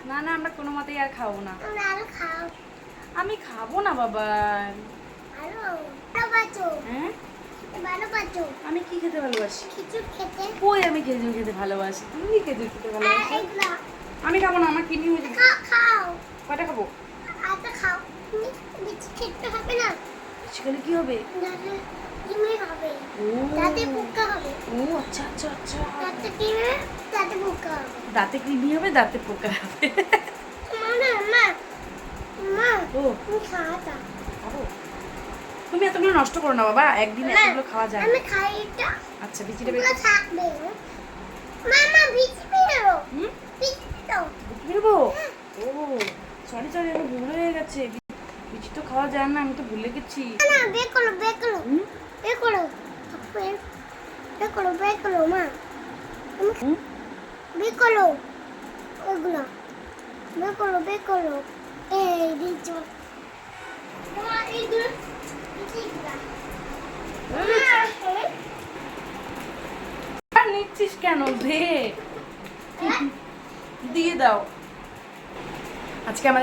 না না, আমরা কোনো মতেই আর খাবো না। আরো খাও। আমি খাবো না বাবা। আরো বাঁচো। হ্যাঁ, ভালো বাঁচো। আমি কি খেতে ভালোবাসি? খিচুড়ি খেতে। কই আমি খেজুর খেতে ভালোবাসি? তুমি কি খেজুর খেতে ভালোবাসো? এইগুলো আমি খাবো না, আমার কিডনি হয়ে যাবে। খাও। কয়টা খাবো? আটা খাও। বেশি খেতে হবে না। সেখানে কি হবে? নাহলে ডিমে হবে। ও দাঁতে পোকা হবে। ও আচ্ছা আচ্ছা আচ্ছা। দাঁতে ডিমে দাঁতে পোকা হবে। দাঁতে কৃমি হবে, দাঁতে পোকা হবে। মা না মা মা ও তুমি খাওয়া দাও। খাবো। তুমি এতগুলো নষ্ট করো না বাবা, একদিন এতগুলো খাওয়া যায় না। আমি খাই এটা। আচ্ছা, বিচিটা বের এগুলো করো। থাকবে। মামা বিচি বেরো। হুম, বিচি দাও। বিচি বেরবো? ও সরি সরি, আমি ভুল হয়ে গেছে। বিচি তো খাওয়া যায় না, আমি তো ভুলে গেছি। না বের করো বের করো। হুম বের করো। বের করো মা। হুম, বের করো। ওগুলো। বের করো। এই দিচ্ছ। মা এইগুলো বিচিগুলা। আর নিচ্ছিস কেন? দে, দিয়ে দাও। আজকে আমাদের